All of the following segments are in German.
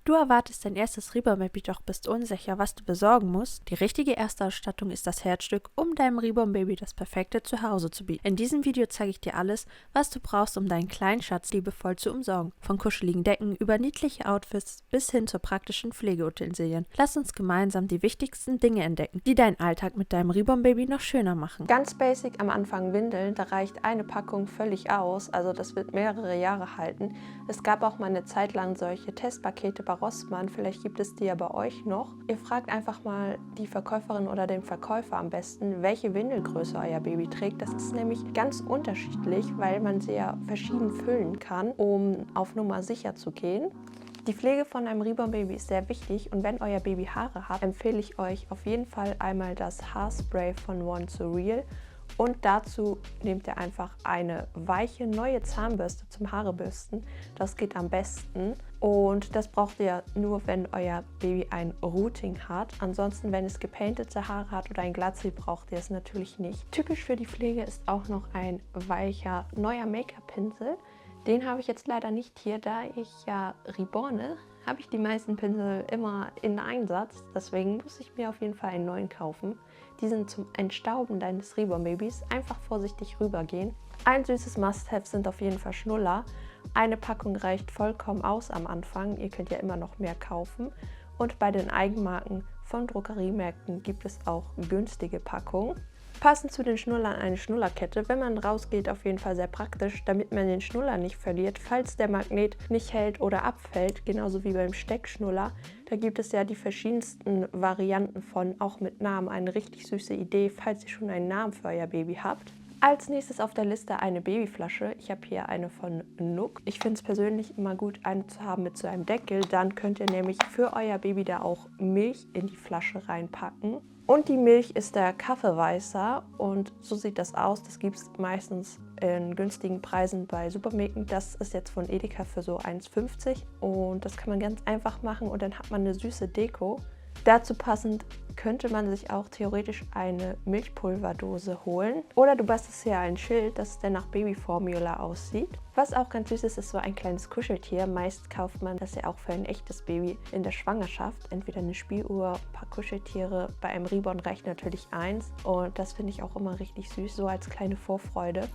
Du erwartest dein erstes Reborn-Baby, doch bist unsicher, was du besorgen musst? Die richtige Erstausstattung ist das Herzstück, um deinem Reborn-Baby das perfekte Zuhause zu bieten. In diesem Video zeige ich dir alles, was du brauchst, um deinen kleinen Schatz liebevoll zu umsorgen. Von kuscheligen Decken über niedliche Outfits bis hin zu praktischen Pflegeutensilien. Lass uns gemeinsam die wichtigsten Dinge entdecken, die deinen Alltag mit deinem Reborn-Baby noch schöner machen. Ganz basic am Anfang Windeln, da reicht eine Packung völlig aus, also das wird mehrere Jahre halten. Es gab auch mal eine Zeit lang solche Testpakete bei Rossmann, vielleicht gibt es die ja bei euch noch. Ihr fragt einfach mal die Verkäuferin oder den Verkäufer am besten, welche Windelgröße euer Baby trägt. Das ist nämlich ganz unterschiedlich, weil man sie ja verschieden füllen kann, um auf Nummer sicher zu gehen. Die Pflege von einem Reborn-Baby ist sehr wichtig und wenn euer Baby Haare hat, empfehle ich euch auf jeden Fall einmal das Haarspray von One Surreal. Und dazu nehmt ihr einfach eine weiche neue Zahnbürste zum Haarebürsten. Das geht am besten. Und das braucht ihr nur, wenn euer Baby ein Rooting hat. Ansonsten, wenn es gepaintete Haare hat oder ein Glatze, braucht ihr es natürlich nicht. Typisch für die Pflege ist auch noch ein weicher neuer Make-up-Pinsel. Den habe ich jetzt leider nicht hier, da ich ja reborne, habe ich die meisten Pinsel immer in Einsatz. Deswegen muss ich mir auf jeden Fall einen neuen kaufen. Die sind zum Entstauben deines Reborn-Babys. Einfach vorsichtig rübergehen. Ein süßes Must-Have sind auf jeden Fall Schnuller. Eine Packung reicht vollkommen aus am Anfang. Ihr könnt ja immer noch mehr kaufen. Und bei den Eigenmarken von Drogeriemärkten gibt es auch günstige Packungen. Passend zu den Schnullern eine Schnullerkette, wenn man rausgeht, auf jeden Fall sehr praktisch, damit man den Schnuller nicht verliert, falls der Magnet nicht hält oder abfällt, genauso wie beim Steckschnuller. Da gibt es ja die verschiedensten Varianten von, auch mit Namen, eine richtig süße Idee, falls ihr schon einen Namen für euer Baby habt. Als nächstes auf der Liste eine Babyflasche. Ich habe hier eine von Nook. Ich finde es persönlich immer gut, eine zu haben mit so einem Deckel. Dann könnt ihr nämlich für euer Baby da auch Milch in die Flasche reinpacken. Und die Milch ist der Kaffeeweißer und so sieht das aus. Das gibt es meistens in günstigen Preisen bei Supermärkten. Das ist jetzt von Edeka für so 1,50 und das kann man ganz einfach machen und dann hat man eine süße Deko. Dazu passend könnte man sich auch theoretisch eine Milchpulverdose holen. Oder du bastelst hier ein Schild, das dann nach Babyformula aussieht. Was auch ganz süß ist, ist so ein kleines Kuscheltier. Meist kauft man das ja auch für ein echtes Baby in der Schwangerschaft. Entweder eine Spieluhr, ein paar Kuscheltiere. Bei einem Reborn reicht natürlich eins. Und das finde ich auch immer richtig süß, so als kleine Vorfreude.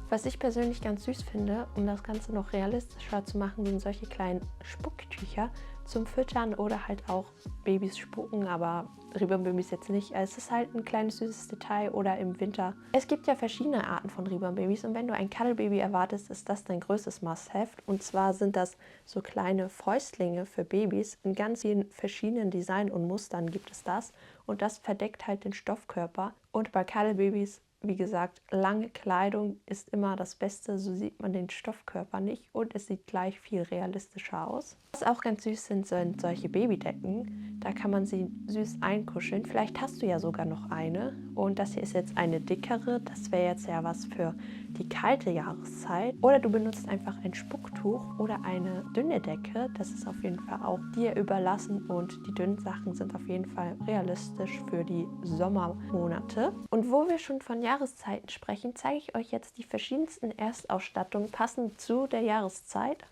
Was ich persönlich ganz süß finde, um das Ganze noch realistischer zu machen, sind solche kleinen Spucktücher zum Füttern oder halt auch Babys spucken, aber Reborn-Babys jetzt nicht. Es ist halt ein kleines süßes Detail oder im Winter. Es gibt ja verschiedene Arten von Reborn-Babys und wenn du ein Cuddle-Baby erwartest, ist das dein größtes Must-Have. Und zwar sind das so kleine Fäustlinge für Babys. In ganz vielen verschiedenen Designs und Mustern gibt es das und das verdeckt halt den Stoffkörper. Und bei Cuddle-Babys, wie gesagt, lange Kleidung ist immer das Beste, so sieht man den Stoffkörper nicht und es sieht gleich viel realistischer aus. Was auch ganz süß sind solche Babydecken, da kann man sie süß einkuscheln. Vielleicht hast du ja sogar noch eine und das hier ist jetzt eine dickere, das wäre jetzt ja was für die kalte Jahreszeit. Oder du benutzt einfach ein Spucktuch oder eine dünne Decke, das ist auf jeden Fall auch dir überlassen und die dünnen Sachen sind auf jeden Fall realistisch für die Sommermonate. Und wo wir schon von Jahreszeiten sprechen, zeige ich euch jetzt die verschiedensten Erstausstattungen passend zu der Jahreszeit.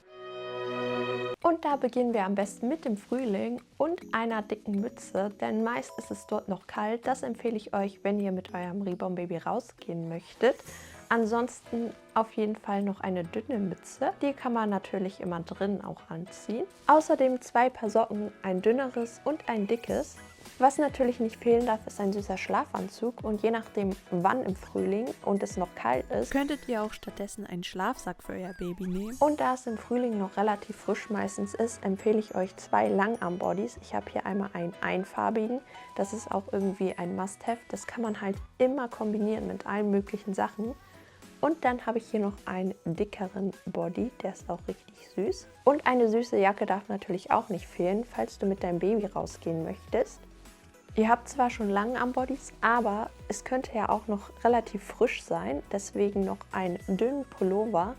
Und da beginnen wir am besten mit dem Frühling und einer dicken Mütze, denn meist ist es dort noch kalt. Das empfehle ich euch, wenn ihr mit eurem Reborn-Baby rausgehen möchtet. Ansonsten auf jeden Fall noch eine dünne Mütze. Die kann man natürlich immer drin auch anziehen. Außerdem 2 Paar Socken, ein dünneres und ein dickes. Was natürlich nicht fehlen darf, ist ein süßer Schlafanzug und je nachdem wann im Frühling und es noch kalt ist, Könntet ihr auch stattdessen einen Schlafsack für euer Baby nehmen? und da es im Frühling noch relativ frisch meistens ist, empfehle ich euch 2 Langarm-Bodys. Ich habe hier einmal einen einfarbigen, das ist auch irgendwie ein Must-Have. Das kann man halt immer kombinieren mit allen möglichen Sachen. Und dann habe ich hier noch einen dickeren Body, der ist auch richtig süß. Und eine süße Jacke darf natürlich auch nicht fehlen, falls du mit deinem Baby rausgehen möchtest. Ihr habt zwar schon Langarm-Bodys, aber es könnte ja auch noch relativ frisch sein, deswegen noch einen dünnen Pullover.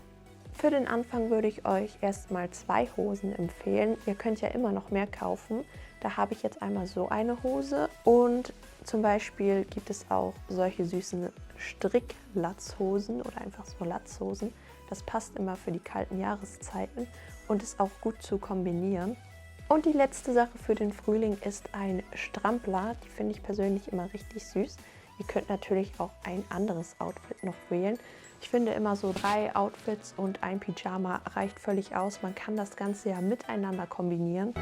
Für den Anfang würde ich euch erstmal 2 Hosen empfehlen. Ihr könnt ja immer noch mehr kaufen. Da habe ich jetzt einmal so eine Hose und zum Beispiel gibt es auch solche süßen Strick-Latzhosen oder einfach so Latzhosen. Das passt immer für die kalten Jahreszeiten und ist auch gut zu kombinieren. Und die letzte Sache für den Frühling ist ein Strampler. Die finde ich persönlich immer richtig süß. Ihr könnt natürlich auch ein anderes Outfit noch wählen. Ich finde immer so 3 Outfits und ein Pyjama reicht völlig aus. Man kann das Ganze ja miteinander kombinieren.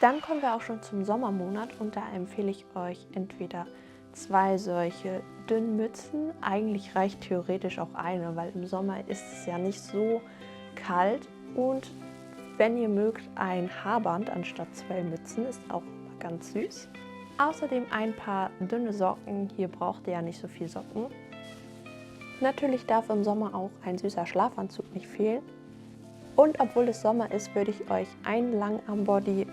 Dann kommen wir auch schon zum Sommermonat und da empfehle ich euch entweder 2 solche dünnen Mützen. Eigentlich reicht theoretisch auch eine, weil im Sommer ist es ja nicht so kalt. Und wenn ihr mögt, ein Haarband anstatt 2 Mützen, ist auch ganz süß. Außerdem ein paar dünne Socken. Hier braucht ihr ja nicht so viel Socken. Natürlich darf im Sommer auch ein süßer Schlafanzug nicht fehlen. Und obwohl es Sommer ist, würde ich euch einen Langarmbody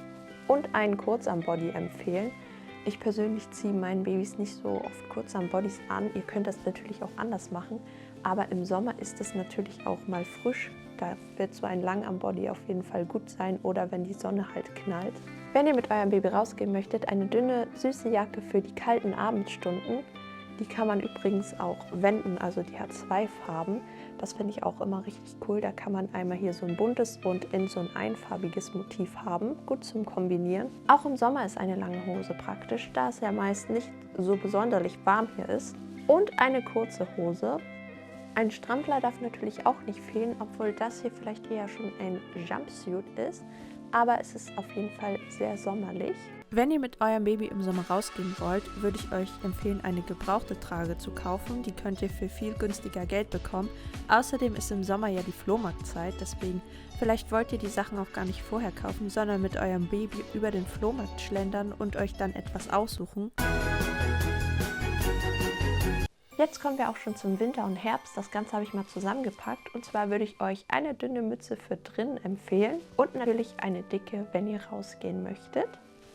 und einen Kurzarmbody empfehlen. Ich persönlich ziehe meinen Babys nicht so oft Kurzarmbodys an. Ihr könnt das natürlich auch anders machen. Aber im Sommer ist es natürlich auch mal frisch. Da wird so ein Langarmbody auf jeden Fall gut sein oder wenn die Sonne halt knallt. Wenn ihr mit eurem Baby rausgehen möchtet, eine dünne, süße Jacke für die kalten Abendstunden. Die kann man übrigens auch wenden, also die hat 2 Farben. Das finde ich auch immer richtig cool. Da kann man einmal hier so ein buntes und in so ein einfarbiges Motiv haben. Gut zum Kombinieren. Auch im Sommer ist eine lange Hose praktisch, da es ja meist nicht so besonders warm hier ist. Und eine kurze Hose. Ein Strampler darf natürlich auch nicht fehlen, obwohl das hier vielleicht eher schon ein Jumpsuit ist. Aber es ist auf jeden Fall sehr sommerlich. Wenn ihr mit eurem Baby im Sommer rausgehen wollt, würde ich euch empfehlen, eine gebrauchte Trage zu kaufen. Die könnt ihr für viel günstiger Geld bekommen. Außerdem ist im Sommer ja die Flohmarktzeit, deswegen vielleicht wollt ihr die Sachen auch gar nicht vorher kaufen, sondern mit eurem Baby über den Flohmarkt schlendern und euch dann etwas aussuchen. Jetzt kommen wir auch schon zum Winter und Herbst. Das Ganze habe ich mal zusammengepackt. Und zwar würde ich euch eine dünne Mütze für drinnen empfehlen und natürlich eine dicke, wenn ihr rausgehen möchtet.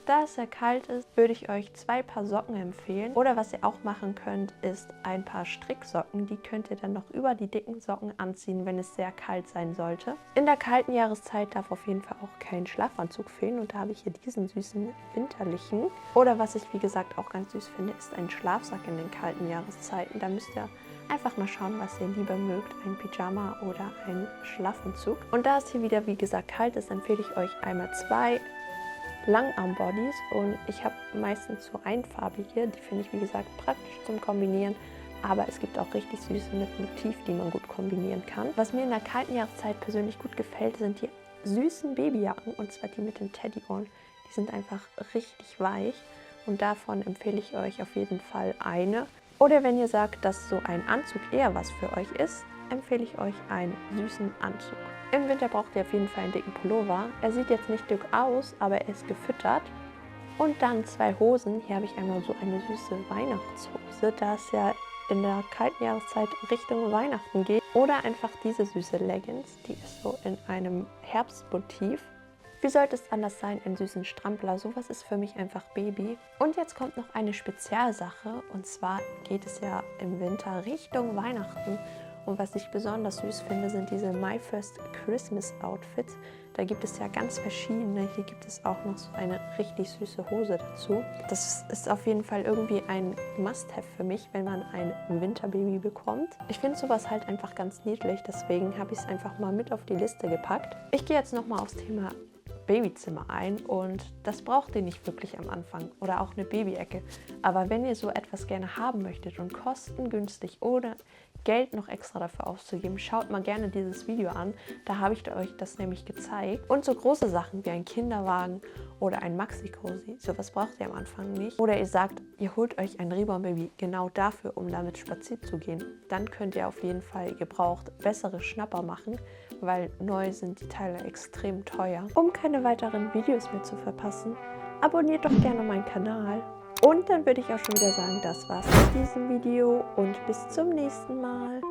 Da es sehr kalt ist, würde ich euch 2 Paar Socken empfehlen. Oder was ihr auch machen könnt, ist ein paar Stricksocken. Die könnt ihr dann noch über die dicken Socken anziehen, wenn es sehr kalt sein sollte. In der kalten Jahreszeit darf auf jeden Fall auch kein Schlafanzug fehlen. Und da habe ich hier diesen süßen winterlichen. Oder was ich wie gesagt auch ganz süß finde, ist ein Schlafsack in den kalten Jahreszeiten. Da müsst ihr einfach mal schauen, was ihr lieber mögt, ein Pyjama oder ein Schlafanzug. Und da es hier wieder wie gesagt kalt ist, empfehle ich euch einmal 2 Langarmbodies und ich habe meistens so einfarbige, die finde ich wie gesagt praktisch zum Kombinieren, aber es gibt auch richtig süße mit Motiv, die man gut kombinieren kann. Was mir in der kalten Jahreszeit persönlich gut gefällt, sind die süßen Babyjacken und zwar die mit den Teddyohren. Die sind einfach richtig weich und davon empfehle ich euch auf jeden Fall eine. Oder wenn ihr sagt, dass so ein Anzug eher was für euch ist, empfehle ich euch einen süßen Anzug. Im Winter braucht ihr auf jeden Fall einen dicken Pullover. Er sieht jetzt nicht dick aus, aber er ist gefüttert. Und dann 2 Hosen. Hier habe ich einmal so eine süße Weihnachtshose, da es ja in der kalten Jahreszeit Richtung Weihnachten geht. Oder einfach diese süße Leggings, die ist so in einem Herbstmotiv. Wie sollte es anders sein, einen süßen Strampler? Sowas ist für mich einfach Baby. Und jetzt kommt noch eine Spezialsache. Und zwar geht es ja im Winter Richtung Weihnachten. Und was ich besonders süß finde, sind diese My First Christmas Outfits. Da gibt es ja ganz verschiedene. Hier gibt es auch noch so eine richtig süße Hose dazu. Das ist auf jeden Fall irgendwie ein Must-Have für mich, wenn man ein Winterbaby bekommt. Ich finde sowas halt einfach ganz niedlich, deswegen habe ich es einfach mal mit auf die Liste gepackt. Ich gehe jetzt nochmal aufs Thema Babyzimmer ein und das braucht ihr nicht wirklich am Anfang oder auch eine Babyecke. Aber wenn ihr so etwas gerne haben möchtet und kostengünstig ohne Geld noch extra dafür auszugeben, schaut mal gerne dieses Video an. Da habe ich euch das nämlich gezeigt. Und so große Sachen wie ein Kinderwagen oder ein Maxi-Cosi, sowas braucht ihr am Anfang nicht. Oder ihr sagt, ihr holt euch ein Reborn-Baby genau dafür, um damit spazieren zu gehen. Dann könnt ihr auf jeden Fall gebraucht bessere Schnapper machen, weil neu sind die Teile extrem teuer. Um keine weiteren Videos mehr zu verpassen, abonniert doch gerne meinen Kanal. Und dann würde ich auch schon wieder sagen, das war's mit diesem Video und bis zum nächsten Mal.